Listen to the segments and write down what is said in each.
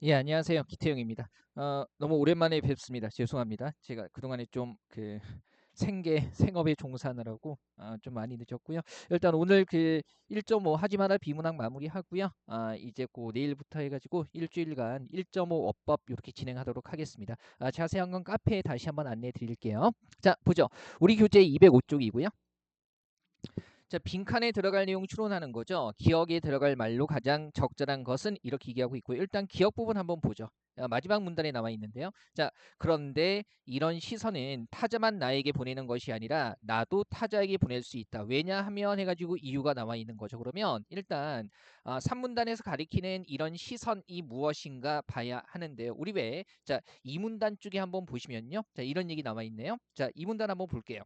예, 안녕하세요. 기태형입니다. 너무 오랜만에 뵙습니다. 죄송합니다. 제가 그동안에 좀 생업에 종사하느라고 좀 많이 늦었고요. 일단 오늘 1.5 하지 마라 비문학 마무리하고요. 이제 내일부터 해가지고 일주일간 1.5 어법 이렇게 진행하도록 하겠습니다. 자세한 건 카페에 다시 한번 안내해 드릴게요. 자, 보죠. 우리 교재 205쪽이고요. 자, 빈칸에 들어갈 내용 추론하는 거죠. 기억에 들어갈 말로 가장 적절한 것은 이렇게 얘기하고 있고요. 일단 기억 부분 한번 보죠. 마지막 문단에 나와 있는데요. 자, 그런데 이런 시선은 타자만 나에게 보내는 것이 아니라 나도 타자에게 보낼 수 있다. 왜냐하면 해가지고 이유가 나와 있는 거죠. 그러면 일단 3문단에서 가리키는 이런 시선이 무엇인가 봐야 하는데요. 우리 왜? 자, 이 문단 쪽에 한번 보시면요. 자, 이런 얘기 나와 있네요. 자, 이 문단 한번 볼게요.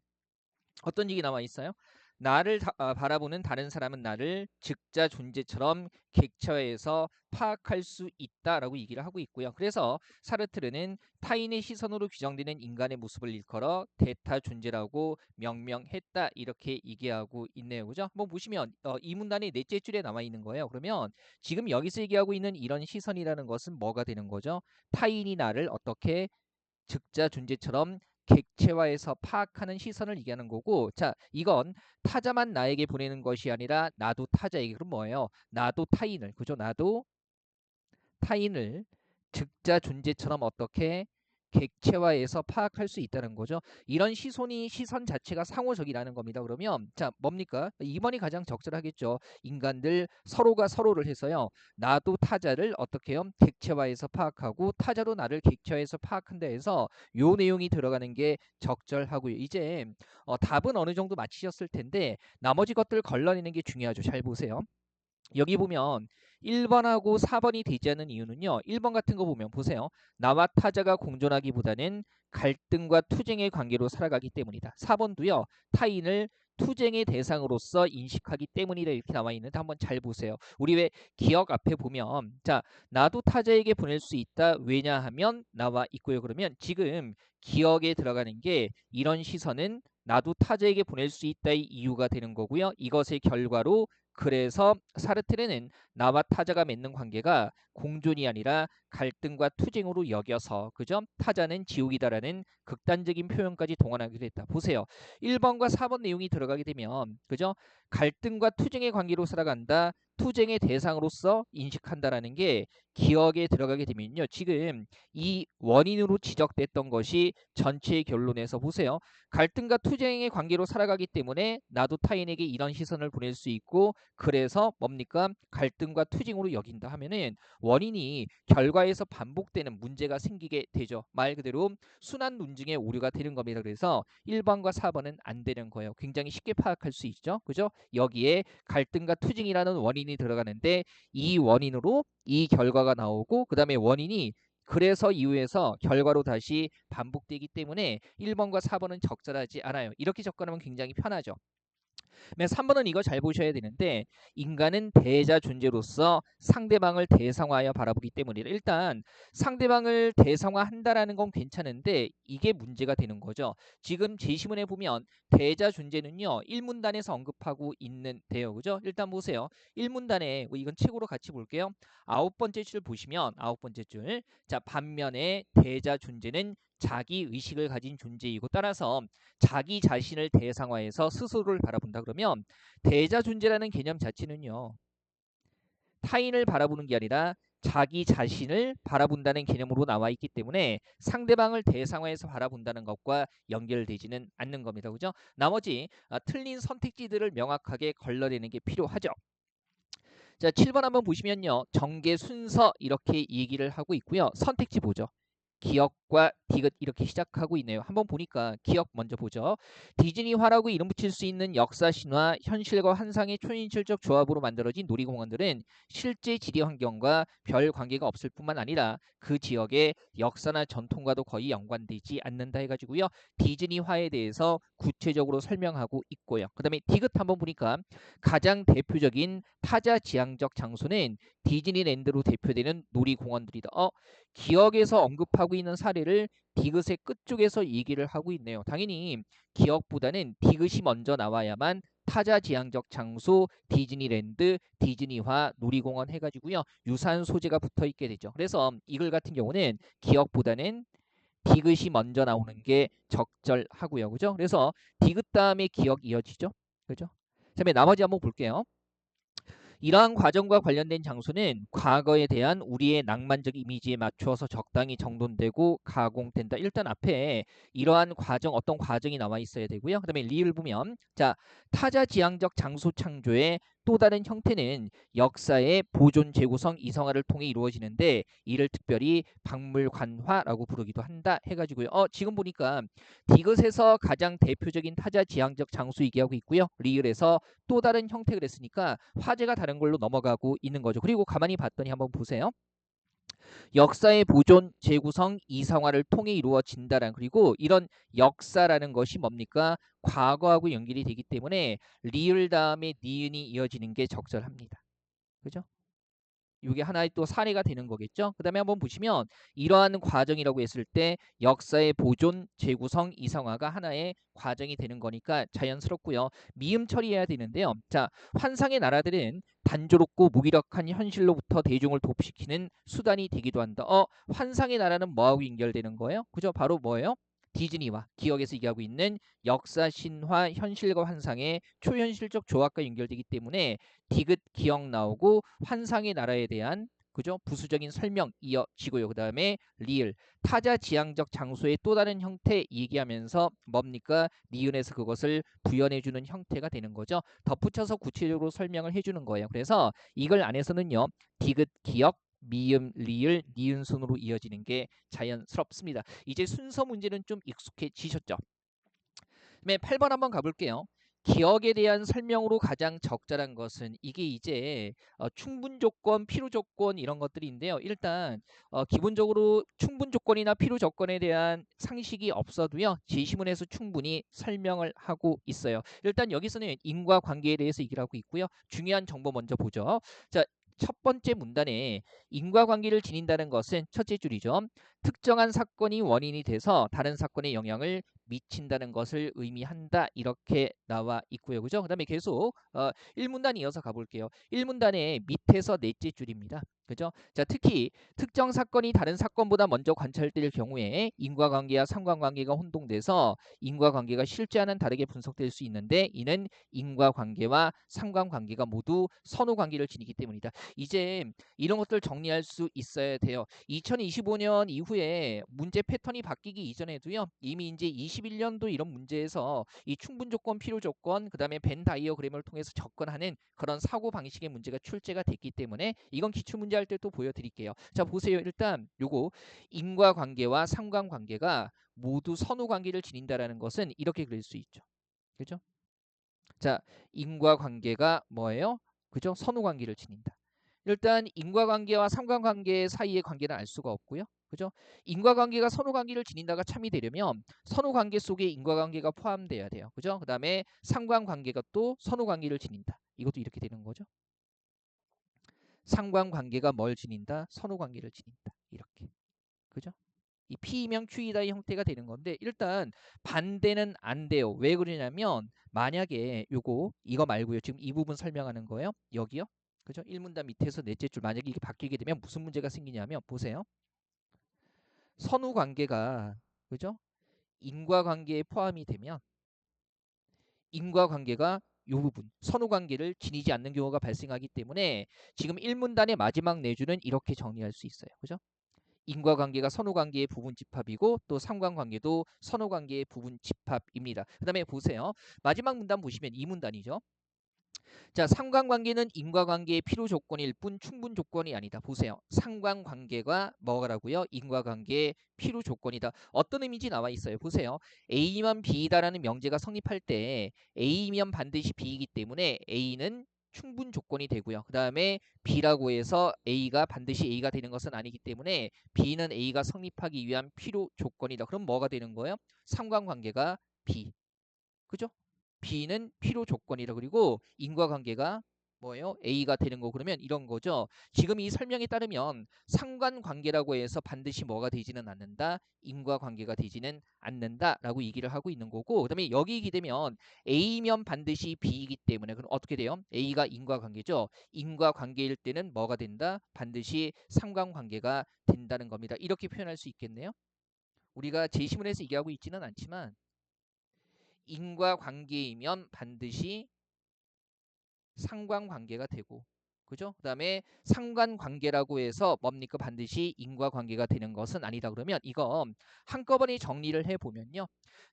어떤 얘기 나와 있어요? 나를 바라보는 다른 사람은 나를 즉자 존재처럼 객처에서 파악할 수 있다라고 얘기를 하고 있고요. 그래서 사르트르는 타인의 시선으로 규정되는 인간의 모습을 일컬어 대타 존재라고 명명했다 이렇게 얘기하고 있네요. 그죠? 한번 보시면 이 문단이 넷째 줄에 나와 있는 거예요. 그러면 지금 여기서 얘기하고 있는 이런 시선이라는 것은 뭐가 되는 거죠? 타인이 나를 어떻게 즉자 존재처럼 객체화해서 파악하는 시선을 얘기하는 거고, 자, 이건 타자만 나에게 보내는 것이 아니라 나도 타자에게. 그럼 뭐예요? 나도 타인을, 그죠? 나도 타인을 즉자 존재처럼 어떻게 객체화해서 파악할 수 있다는 거죠. 이런 시선 자체가 상호적이라는 겁니다. 그러면 자, 뭡니까? 2번이 가장 적절하겠죠. 인간들 서로가 서로를 해서요. 나도 타자를 어떻게 해요? 객체화해서 파악하고 타자도 나를 객체화해서 파악한다 해서 요 내용이 들어가는 게 적절하고요. 이제 답은 어느 정도 맞히셨을 텐데 나머지 것들 걸러내는 게 중요하죠. 잘 보세요. 여기 보면 1번하고 4번이 되지 않는 이유는요. 1번 같은 거 보면 보세요. 나와 타자가 공존하기보다는 갈등과 투쟁의 관계로 살아가기 때문이다. 4번도요. 타인을 투쟁의 대상으로서 인식하기 때문이다 이렇게 나와 있는데 한번 잘 보세요. 우리 왜 기억 앞에 보면 자 나도 타자에게 보낼 수 있다. 왜냐하면 나와 있고요. 그러면 지금 기억에 들어가는 게 이런 시선은 나도 타자에게 보낼 수 있다의 이유가 되는 거고요. 이것의 결과로 그래서 사르트르는 나와 타자가 맺는 관계가 공존이 아니라 갈등과 투쟁으로 여겨서 그죠? 타자는 지옥이다라는 극단적인 표현까지 동원하기도 했다. 보세요. 1번과 4번 내용이 들어가게 되면 그죠? 갈등과 투쟁의 관계로 살아간다. 투쟁의 대상으로서 인식한다라는 게 기억에 들어가게 되면요. 지금 이 원인으로 지적됐던 것이 전체의 결론에서 보세요. 갈등과 투쟁의 관계로 살아가기 때문에 나도 타인에게 이런 시선을 보낼 수 있고 그래서 뭡니까? 갈등과 투쟁으로 여긴다 하면은 원인이 결과에서 반복되는 문제가 생기게 되죠. 말 그대로 순환 논증의 오류가 되는 겁니다. 그래서 1번과 4번은 안 되는 거예요. 굉장히 쉽게 파악할 수 있죠. 그죠? 여기에 갈등과 투쟁이라는 원인이 들어가는데 이 원인으로 이 결과가 나오고 그다음에 원인이 그래서 이후에서 결과로 다시 반복되기 때문에 1번과 4번은 적절하지 않아요. 이렇게 접근하면 굉장히 편하죠. 3번은 이거 잘 보셔야 되는데 인간은 대자 존재로서 상대방을 대상화하여 바라보기 때문이라 일단 상대방을 대상화한다라는 건 괜찮은데 이게 문제가 되는 거죠. 지금 제시문에 보면 대자 존재는요 1문단에서 언급하고 있는데요. 그죠? 일단 보세요. 1문단에 이건 책으로 같이 볼게요. 9번째 줄 보시면 9번째 줄. 자, 반면에 대자 존재는 자기 의식을 가진 존재이고 따라서 자기 자신을 대상화해서 스스로를 바라본다 그러면 대자 존재라는 개념 자체는요. 타인을 바라보는 게 아니라 자기 자신을 바라본다는 개념으로 나와 있기 때문에 상대방을 대상화해서 바라본다는 것과 연결되지는 않는 겁니다. 그죠? 나머지 틀린 선택지들을 명확하게 걸러내는 게 필요하죠. 자, 7번 한번 보시면요. 전개 순서 이렇게 얘기를 하고 있고요. 선택지 보죠. 기억과 디귿 이렇게 시작하고 있네요. 한번 보니까 기억 먼저 보죠. 디즈니화라고 이름 붙일 수 있는 역사 신화, 현실과 환상의 초인실적 조합으로 만들어진 놀이공원들은 실제 지리 환경과 별 관계가 없을 뿐만 아니라 그 지역의 역사나 전통과도 거의 연관되지 않는다 해가지고요. 디즈니화에 대해서 구체적으로 설명하고 있고요. 그 다음에 디귿 한번 보니까 가장 대표적인 타자 지향적 장소는 디즈니랜드로 대표되는 놀이공원들이다. 기억에서 언급하고 있는 사례를 디귿의 끝쪽에서 얘기를 하고 있네요. 당연히 기억보다는 디귿이 먼저 나와야만 타자 지향적 장소, 디즈니랜드, 디즈니화, 놀이공원 해가지고요. 유사한 소재가 붙어 있게 되죠. 그래서 이글 같은 경우는 기억보다는 디귿이 먼저 나오는 게 적절하고요. 그죠? 그래서 디귿 다음에 기억 이어지죠. 그죠? 그다음에 나머지 한번 볼게요. 이러한 과정과 관련된 장소는 과거에 대한 우리의 낭만적 이미지에 맞추어서 적당히 정돈되고 가공된다. 일단 앞에 이러한 과정, 어떤 과정이 나와 있어야 되고요. 그 다음에 리을 보면, 자, 타자지향적 장소 창조의 또 다른 형태는 역사의 보존, 재구성, 이성화를 통해 이루어지는데 이를 특별히 박물관화라고 부르기도 한다 해가지고요. 지금 보니까 디귿에서 가장 대표적인 타자지향적 장소 얘기하고 있고요. 리을에서 또 다른 형태 그랬으니까 화제가 다른 걸로 넘어가고 있는 거죠. 그리고 가만히 봤더니 한번 보세요. 역사의 보존, 재구성, 이성화를 통해 이루어진다라는, 그리고 이런 역사라는 것이 뭡니까? 과거하고 연결이 되기 때문에 리을 다음에 니은이 이어지는 게 적절합니다. 그죠? 이게 하나의 또 사례가 되는 거겠죠. 그 다음에 한번 보시면 이러한 과정이라고 했을 때 역사의 보존, 재구성, 이성화가 하나의 과정이 되는 거니까 자연스럽고요. 미음 처리해야 되는데요. 자, 환상의 나라들은 단조롭고 무기력한 현실로부터 대중을 도피시키는 수단이 되기도 한다. 환상의 나라는 뭐하고 연결되는 거예요? 그죠? 바로 뭐예요? 디즈니와 기억에서 얘기하고 있는 역사, 신화, 현실과 환상의 초현실적 조합과 연결되기 때문에 디귿 기억 나오고 환상의 나라에 대한, 그죠? 부수적인 설명 이어지고요. 그 다음에 리을 타자 지향적 장소의 또 다른 형태 얘기하면서 뭡니까? 니은에서 그것을 부연해주는 형태가 되는 거죠. 덧붙여서 구체적으로 설명을 해주는 거예요. 그래서 이걸 안에서는요, 디귿 기억, 미음, 리을, 니은 순으로 이어지는 게 자연스럽습니다. 이제 순서 문제는 좀 익숙해지셨죠? 네, 8번 한번 가볼게요. 기억에 대한 설명으로 가장 적절한 것은, 이게 이제 충분 조건, 필요 조건 이런 것들인데요. 일단 기본적으로 충분 조건이나 필요 조건에 대한 상식이 없어도요, 제시문에서 충분히 설명을 하고 있어요. 일단 여기서는 인과관계에 대해서 얘기를 하고 있고요. 중요한 정보 먼저 보죠. 자, 첫 번째 문단에 인과관계를 지닌다는 것은 첫째 줄이죠. 특정한 사건이 원인이 돼서 다른 사건에 영향을 미친다는 것을 의미한다. 이렇게 나와 있고요. 그죠? 그다음에 계속 1문단 이어서 가볼게요. 1문단의 밑에서 넷째 줄입니다. 그죠? 자, 특히 특정 사건이 다른 사건보다 먼저 관찰될 경우에 인과관계와 상관관계가 혼동돼서 인과관계가 실제와는 다르게 분석될 수 있는데 이는 인과관계와 상관관계가 모두 선후관계를 지니기 때문이다. 이제 이런 것들 정리할 수 있어야 돼요. 2025년 이후에 문제 패턴이 바뀌기 이전에도요, 이미 이제 21년도 이런 문제에서 이 충분 조건, 필요 조건, 그 다음에 벤 다이어그램을 통해서 접근하는 그런 사고 방식의 문제가 출제가 됐기 때문에 이건 기출 문제 할 때 또 보여드릴게요. 자, 보세요. 일단 요거 인과관계와 상관관계가 모두 선후관계를 지닌다라는 것은 이렇게 그릴 수 있죠. 그죠? 자, 인과관계가 뭐예요? 그죠? 선후관계를 지닌다. 일단 인과관계와 상관관계 사이의 관계는 알 수가 없고요. 그죠? 인과관계가 선후관계를 지닌다가 참이 되려면 선후관계 속에 인과관계가 포함돼야 돼요. 그죠? 그 다음에 상관관계가 또 선후관계를 지닌다. 이것도 이렇게 되는 거죠. 상관관계가 뭘 지닌다? 선후관계를 지닌다. 이렇게. 그죠? 이 P이면 Q이다의 형태가 되는 건데 일단 반대는 안 돼요. 왜 그러냐면 만약에 이거 말고요. 지금 이 부분 설명하는 거예요. 여기요. 그죠? 1문단 밑에서 넷째 줄 만약에 이게 바뀌게 되면 무슨 문제가 생기냐면 보세요. 선후 관계가 그죠? 인과관계에 포함이 되면 인과관계가 이 부분 선후 관계를 지니지 않는 경우가 발생하기 때문에 지금 1문단의 마지막 내주는 이렇게 정리할 수 있어요. 그죠? 인과관계가 선후관계의 부분 집합이고 또 상관관계도 선후관계의 부분 집합입니다. 그 다음에 보세요. 마지막 문단 보시면 이 문단이죠. 자, 상관관계는 인과관계의 필요 조건일 뿐 충분 조건이 아니다. 보세요. 상관관계가 뭐라고요? 인과관계의 필요 조건이다. 어떤 의미인지 나와 있어요. 보세요. A면 B다라는 명제가 성립할 때 A면 반드시 B이기 때문에 A는 충분 조건이 되고요. 그 다음에 B라고 해서 A가 반드시 A가 되는 것은 아니기 때문에 B는 A가 성립하기 위한 필요 조건이다. 그럼 뭐가 되는 거예요? 상관관계가 B. 그죠? B는 필요 조건이라. 그리고 인과관계가 뭐예요? A가 되는 거. 그러면 이런 거죠. 지금 이 설명에 따르면 상관관계라고 해서 반드시 뭐가 되지는 않는다. 인과관계가 되지는 않는다라고 얘기를 하고 있는 거고, 그다음에 여기 얘기 되면 A면 반드시 B이기 때문에 그럼 어떻게 돼요? A가 인과관계죠. 인과관계일 때는 뭐가 된다? 반드시 상관관계가 된다는 겁니다. 이렇게 표현할 수 있겠네요. 우리가 제시문에서 얘기하고 있지는 않지만 인과관계이면 반드시 상관관계가 되고, 그죠? 그다음에 상관관계라고 해서 뭡니까? 반드시 인과관계가 되는 것은 아니다. 그러면 이거 한꺼번에 정리를 해보면요.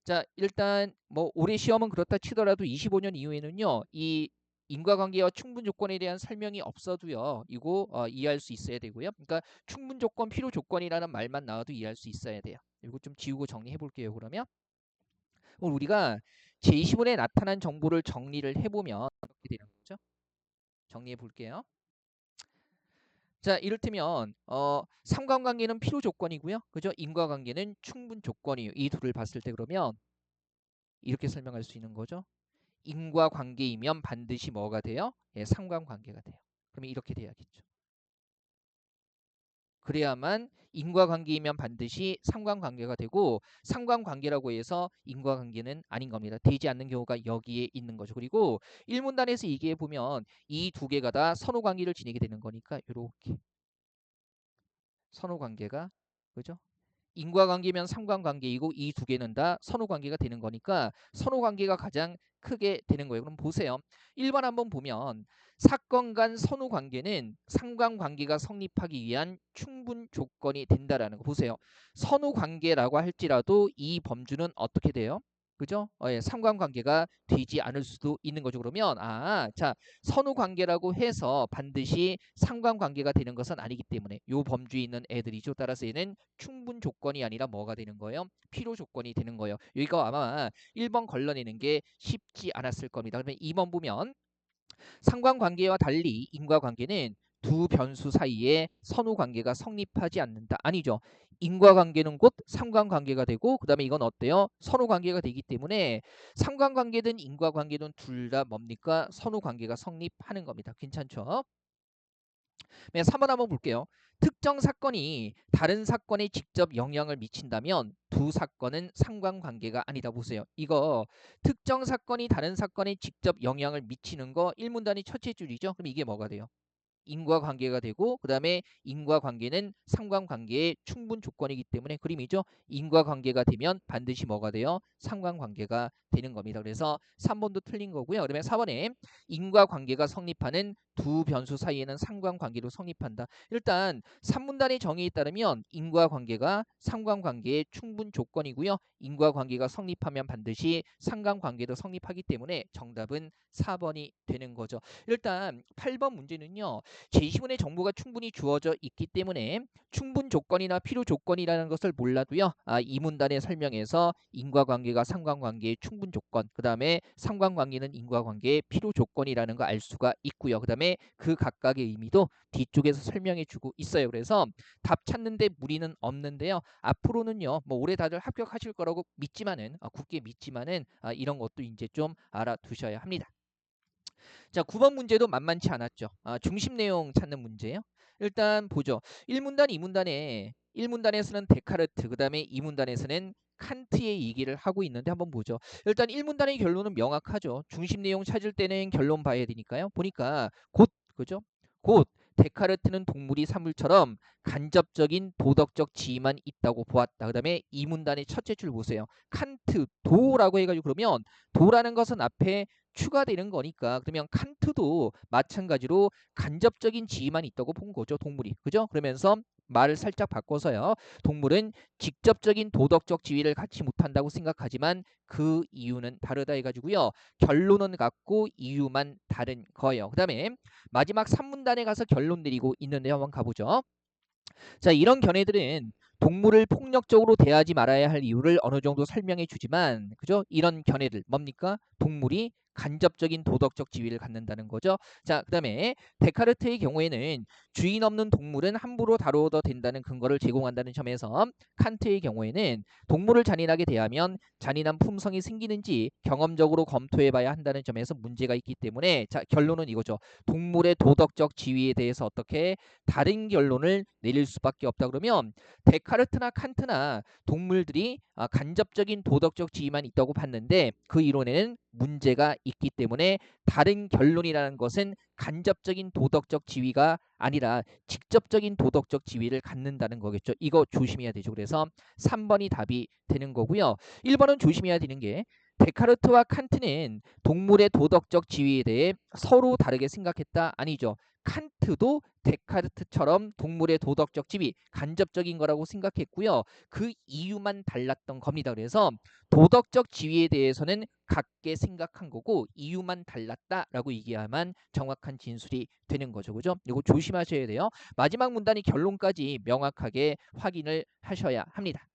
자, 일단 뭐 올해 시험은 그렇다 치더라도 25년 이후에는요, 이 인과관계와 충분 조건에 대한 설명이 없어도요, 이거 이해할 수 있어야 되고요. 그러니까 충분 조건, 필요 조건이라는 말만 나와도 이해할 수 있어야 돼요. 이거 좀 지우고 정리해 볼게요. 그러면 오늘 우리가 제25에 나타난 정보를 정리를 해보면 어떻게 되는 거죠? 정리해 볼게요. 자, 이를테면 상관관계는 필요 조건이고요. 그죠? 인과관계는 충분 조건이에요. 이 둘을 봤을 때 그러면 이렇게 설명할 수 있는 거죠. 인과관계이면 반드시 뭐가 돼요? 예, 상관관계가 돼요. 그러면 이렇게 돼야겠죠. 그래야만 인과관계이면 반드시 상관관계가 되고, 상관관계라고 해서 인과관계는 아닌 겁니다. 되지 않는 경우가 여기에 있는 거죠. 그리고 일문단에서 얘기해 보면 이 두 개가 다 선호관계를 지니게 되는 거니까 이렇게 선호관계가, 그죠? 인과관계면 상관관계이고 이 두 개는 다 선호관계가 되는 거니까 선호관계가 가장 크게 되는 거예요. 그럼 보세요. 1번 한번 보면 사건 간 선호관계는 상관관계가 성립하기 위한 충분 조건이 된다라는 거 보세요. 선호관계라고 할지라도 이 범주는 어떻게 돼요? 그죠? 예, 상관관계가 되지 않을 수도 있는 거죠. 그러면 자, 선후관계라고 해서 반드시 상관관계가 되는 것은 아니기 때문에 요 범주에 있는 애들이죠. 따라서 얘는 충분 조건이 아니라 뭐가 되는 거예요? 필요 조건이 되는 거예요. 여기가 아마 1번 걸러내는 게 쉽지 않았을 겁니다. 그러면 2번 보면 상관관계와 달리 인과관계는 두 변수 사이에 선후관계가 성립하지 않는다. 아니죠. 인과관계는 곧 상관관계가 되고, 그 다음에 이건 어때요? 선후관계가 되기 때문에 상관관계든 인과관계든 둘 다 뭡니까? 선후관계가 성립하는 겁니다. 괜찮죠? 네, 3번 한번 볼게요. 특정 사건이 다른 사건에 직접 영향을 미친다면 두 사건은 상관관계가 아니다. 보세요. 이거 특정 사건이 다른 사건에 직접 영향을 미치는 거 1문단이 첫째 줄이죠. 그럼 이게 뭐가 돼요? 인과관계가 되고, 그 다음에 인과관계는 상관관계의 충분 조건이기 때문에 그림이죠. 인과관계가 되면 반드시 뭐가 돼요? 상관관계가 되는 겁니다. 그래서 3번도 틀린 거고요. 그러면 4번에 인과관계가 성립하는 두 변수 사이에는 상관관계로 성립한다. 일단 3문단의 정의에 따르면 인과관계가 상관관계의 충분 조건이고요. 인과관계가 성립하면 반드시 상관관계도 성립하기 때문에 정답은 4번이 되는 거죠. 일단 8번 문제는요. 제25의 정보가 충분히 주어져 있기 때문에 충분 조건이나 필요 조건이라는 것을 몰라도요. 이 문단의 설명에서 인과관계가 상관관계의 충분 조건, 그 다음에 상관관계는 인과관계의 필요 조건이라는 거 알 수가 있고요. 그 다음에 그 각각의 의미도 뒤쪽에서 설명해 주고 있어요. 그래서 답 찾는데 무리는 없는데요. 앞으로는요. 뭐 올해 다들 합격하실 거라고 믿지만은 굳게 믿지만은 이런 것도 이제 좀 알아두셔야 합니다. 자, 9번 문제도 만만치 않았죠. 중심 내용 찾는 문제예요. 일단 보죠. 1문단, 2문단에 1문단에서는 데카르트, 그 다음에 2문단에서는 칸트의 얘기를 하고 있는데 한번 보죠. 일단 1문단의 결론은 명확하죠. 중심 내용 찾을 때는 결론 봐야 되니까요. 보니까 곧, 그죠? 곧 데카르트는 동물이 사물처럼 간접적인 도덕적 지위만 있다고 보았다. 그 다음에 2문단의 첫째 줄 보세요. 칸트, 도라고 해가지고 그러면 도라는 것은 앞에 추가되는 거니까 그러면 칸트도 마찬가지로 간접적인 지위만 있다고 본 거죠. 동물이. 그죠? 그러면서 말을 살짝 바꿔서요. 동물은 직접적인 도덕적 지위를 갖지 못한다고 생각하지만 그 이유는 다르다 해가지고요. 결론은 같고 이유만 다른 거예요. 그 다음에 마지막 3문단에 가서 결론 내리고 있는데 한번 가보죠. 자, 이런 견해들은 동물을 폭력적으로 대하지 말아야 할 이유를 어느 정도 설명해 주지만, 그죠? 이런 견해들 뭡니까? 동물이 간접적인 도덕적 지위를 갖는다는 거죠. 자, 그다음에 데카르트의 경우에는 주인 없는 동물은 함부로 다루어도 된다는 근거를 제공한다는 점에서 칸트의 경우에는 동물을 잔인하게 대하면 잔인한 품성이 생기는지 경험적으로 검토해봐야 한다는 점에서 문제가 있기 때문에 자, 결론은 이거죠. 동물의 도덕적 지위에 대해서 어떻게 다른 결론을 내릴 수밖에 없다. 그러면 데카르트나 칸트나 동물들이 간접적인 도덕적 지위만 있다고 봤는데 그 이론에는 문제가 있기 때문에 다른 결론이라는 것은 간접적인 도덕적 지위가 아니라 직접적인 도덕적 지위를 갖는다는 거겠죠. 이거 조심해야 되죠. 그래서 3번이 답이 되는 거고요. 1번은 조심해야 되는 게 데카르트와 칸트는 동물의 도덕적 지위에 대해 서로 다르게 생각했다? 아니죠. 칸트도 데카르트처럼 동물의 도덕적 지위, 간접적인 거라고 생각했고요. 그 이유만 달랐던 겁니다. 그래서 도덕적 지위에 대해서는 같게 생각한 거고 이유만 달랐다라고 얘기하면 정확한 진술이 되는 거죠. 그죠? 이거 조심하셔야 돼요. 마지막 문단이 결론까지 명확하게 확인을 하셔야 합니다.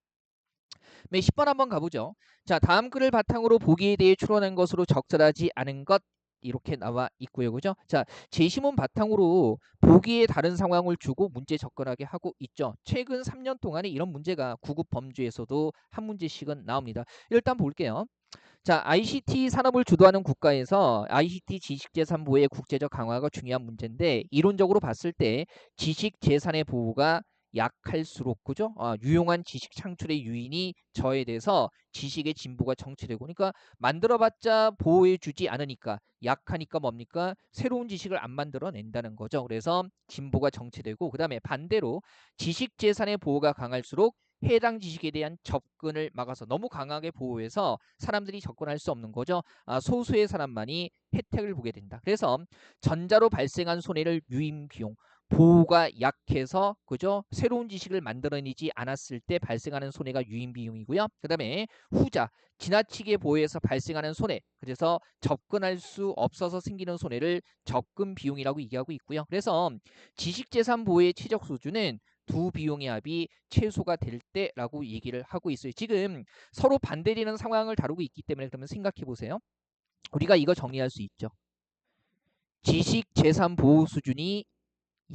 네, 10번 한번 가보죠. 자, 다음 글을 바탕으로 보기에 대해 추론한 것으로 적절하지 않은 것 이렇게 나와 있고요. 그죠? 자, 제시문 바탕으로 보기에 다른 상황을 주고 문제 접근하게 하고 있죠. 최근 3년 동안에 이런 문제가 구급 범주에서도 한 문제씩은 나옵니다. 일단 볼게요. 자, ICT 산업을 주도하는 국가에서 ICT 지식재산 보호의 국제적 강화가 중요한 문제인데 이론적으로 봤을 때 지식재산의 보호가 약할수록 그죠? 유용한 지식 창출의 유인이 저해돼서 지식의 진보가 정체되고 그러니까 만들어봤자 보호해주지 않으니까 약하니까 뭡니까? 새로운 지식을 안 만들어낸다는 거죠. 그래서 진보가 정체되고 그 다음에 반대로 지식재산의 보호가 강할수록 해당 지식에 대한 접근을 막아서 너무 강하게 보호해서 사람들이 접근할 수 없는 거죠. 소수의 사람만이 혜택을 보게 된다. 그래서 전자로 발생한 손해를 유인 비용 보호가 약해서 그죠? 새로운 지식을 만들어내지 않았을 때 발생하는 손해가 유인 비용이고요. 그다음에 후자 지나치게 보호해서 발생하는 손해 그래서 접근할 수 없어서 생기는 손해를 접근 비용이라고 얘기하고 있고요. 그래서 지식재산 보호의 최적 수준은 두 비용의 합이 최소가 될 때라고 얘기를 하고 있어요. 지금 서로 반대되는 상황을 다루고 있기 때문에 그러면 생각해 보세요. 우리가 이거 정리할 수 있죠. 지식재산 보호 수준이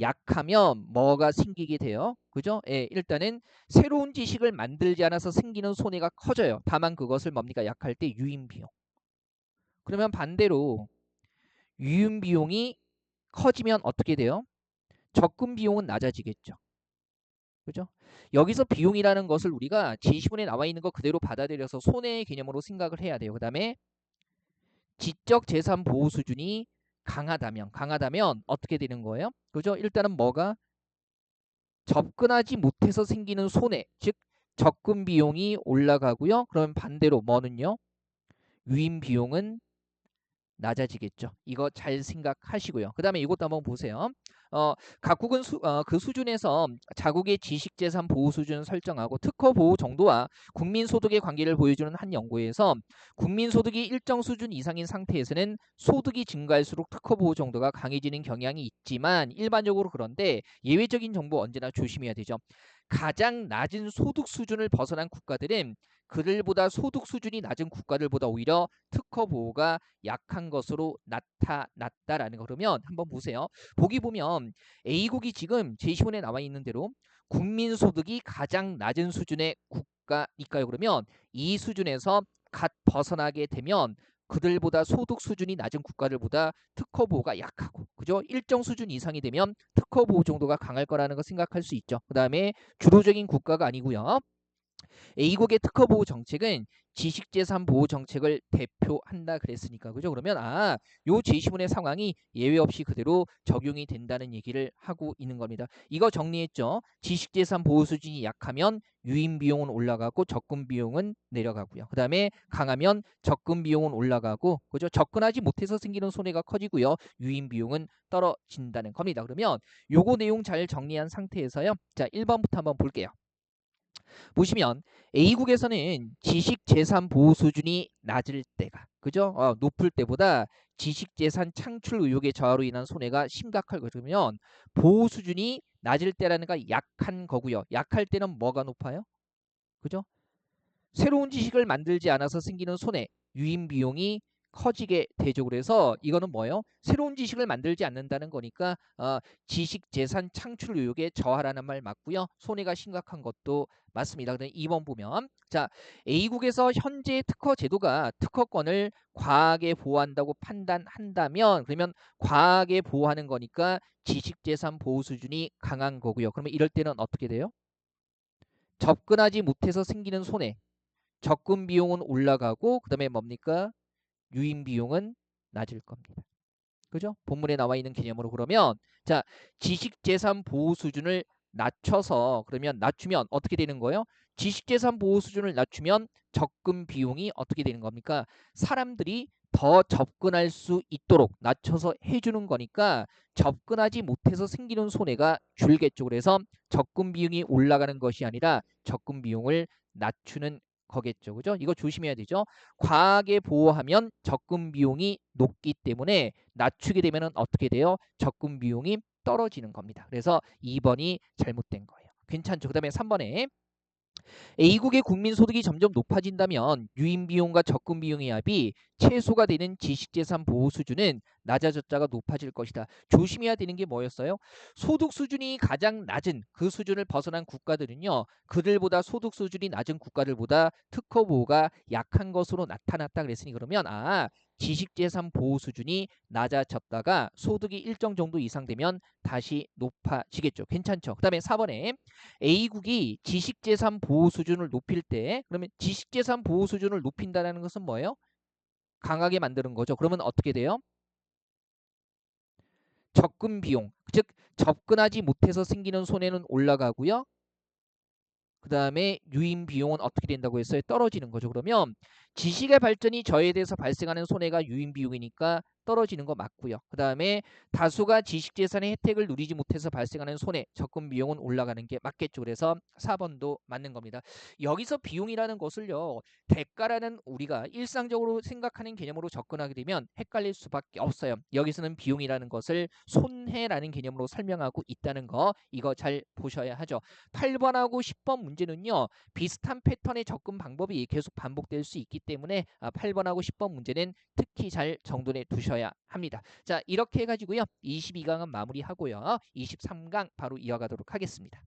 약하면 뭐가 생기게 돼요? 그죠? 예, 일단은 새로운 지식을 만들지 않아서 생기는 손해가 커져요. 다만 그것을 뭡니까? 약할 때 유인 비용. 그러면 반대로 유인 비용이 커지면 어떻게 돼요? 접근 비용은 낮아지겠죠. 그죠? 여기서 비용이라는 것을 우리가 지시문에 나와 있는 거 그대로 받아들여서 손해의 개념으로 생각을 해야 돼요. 그 다음에 지적 재산 보호 수준이 강하다면 어떻게 되는 거예요? 그죠? 일단은 뭐가 접근하지 못해서 생기는 손해, 즉 접근 비용이 올라가고요. 그러면 반대로 뭐는요? 유인 비용은 낮아지겠죠. 이거 잘 생각하시고요. 그 다음에 이것도 한번 보세요. 각국은 그 수준에서 자국의 지식재산 보호 수준을 설정하고 특허 보호 정도와 국민소득의 관계를 보여주는 한 연구에서 국민소득이 일정 수준 이상인 상태에서는 소득이 증가할수록 특허 보호 정도가 강해지는 경향이 있지만 일반적으로 그런데 예외적인 정보 언제나 조심해야 되죠. 가장 낮은 소득 수준을 벗어난 국가들은 그들보다 소득 수준이 낮은 국가들보다 오히려 특허 보호가 약한 것으로 나타났다라는 거. 그러면 한번 보세요. 보기 보면 A국이 지금 제시문에 나와 있는 대로 국민소득이 가장 낮은 수준의 국가니까요. 그러면 이 수준에서 갓 벗어나게 되면 그들보다 소득 수준이 낮은 국가들보다 특허 보호가 약하고 그죠? 일정 수준 이상이 되면 특허 보호 정도가 강할 거라는 거 생각할 수 있죠. 그 다음에 주도적인 국가가 아니고요. A국의 특허 보호 정책은 지식재산 보호 정책을 대표한다 그랬으니까 그죠? 그러면 요 제시문의 상황이 예외 없이 그대로 적용이 된다는 얘기를 하고 있는 겁니다. 이거 정리했죠? 지식재산 보호 수준이 약하면 유인 비용은 올라가고 접근 비용은 내려가고요. 그 다음에 강하면 접근 비용은 올라가고 그죠? 접근하지 못해서 생기는 손해가 커지고요. 유인 비용은 떨어진다는 겁니다. 그러면 요거 내용 잘 정리한 상태에서요. 자, 1번부터 한번 볼게요. 보시면 A국에서는 지식재산 보호 수준이 낮을 때가 그죠? 높을 때보다 지식재산 창출 의욕의 저하로 인한 손해가 심각할 거면 보호 수준이 낮을 때라는 거 약한 거고요. 약할 때는 뭐가 높아요? 그죠? 새로운 지식을 만들지 않아서 생기는 손해, 유인 비용이 커지게 되죠. 그래서 이거는 뭐예요? 새로운 지식을 만들지 않는다는 거니까 지식 재산 창출 의욕에 저하라는 말 맞고요. 손해가 심각한 것도 맞습니다. 그다음에 2번 보면 자, A국에서 현재 특허 제도가 특허권을 과하게 보호한다고 판단한다면 그러면 과하게 보호하는 거니까 지식재산 보호 수준이 강한 거고요. 그러면 이럴 때는 어떻게 돼요? 접근하지 못해서 생기는 손해, 접근 비용은 올라가고 그다음에 뭡니까? 유인 비용은 낮을 겁니다. 그죠? 본문에 나와 있는 개념으로 그러면 자, 지식재산 보호 수준을 낮춰서 그러면 낮추면 어떻게 되는 거예요? 지식재산 보호 수준을 낮추면 접근 비용이 어떻게 되는 겁니까? 사람들이 더 접근할 수 있도록 낮춰서 해주는 거니까 접근하지 못해서 생기는 손해가 줄겠죠. 그래서 접근 비용이 올라가는 것이 아니라 접근 비용을 낮추는 거겠죠. 그죠? 이거 조심해야 되죠. 과하게 보호하면 접근 비용이 높기 때문에 낮추게 되면 어떻게 돼요? 접근 비용이 떨어지는 겁니다. 그래서 2번이 잘못된 거예요. 괜찮죠? 그 다음에 3번에 A국의 국민 소득이 점점 높아진다면 유인 비용과 접근 비용의 합이 최소가 되는 지식재산 보호 수준은 낮아졌다가 높아질 것이다. 조심해야 되는 게 뭐였어요? 소득 수준이 가장 낮은 그 수준을 벗어난 국가들은요. 그들보다 소득 수준이 낮은 국가들보다 특허 보호가 약한 것으로 나타났다 그랬으니 그러면 지식재산 보호 수준이 낮아졌다가 소득이 일정 정도 이상 되면 다시 높아지겠죠. 괜찮죠? 그 다음에 4번에 A국이 지식재산 보호 수준을 높일 때 그러면 지식재산 보호 수준을 높인다는 것은 뭐예요? 강하게 만드는 거죠. 그러면 어떻게 돼요? 접근 비용, 즉 접근하지 못해서 생기는 손해는 올라가고요. 그 다음에 유인 비용은 어떻게 된다고 했어요? 떨어지는 거죠. 그러면 지식의 발전이 저해돼서 발생하는 손해가 유인 비용이니까 떨어지는 거 맞고요. 그 다음에 다수가 지식재산의 혜택을 누리지 못해서 발생하는 손해, 접근 비용은 올라가는 게 맞겠죠. 그래서 4번도 맞는 겁니다. 여기서 비용이라는 것을요. 대가라는 우리가 일상적으로 생각하는 개념으로 접근하게 되면 헷갈릴 수밖에 없어요. 여기서는 비용이라는 것을 손해라는 개념으로 설명하고 있다는 거 이거 잘 보셔야 하죠. 8번하고 10번 문제는요. 비슷한 패턴의 접근 방법이 계속 반복될 수 있기 때문에 8번하고 10번 문제는 특히 잘 정돈해 두셔야 합니다. 자, 이렇게 해가지고요. 22강은 마무리하고요. 23강 바로 이어가도록 하겠습니다.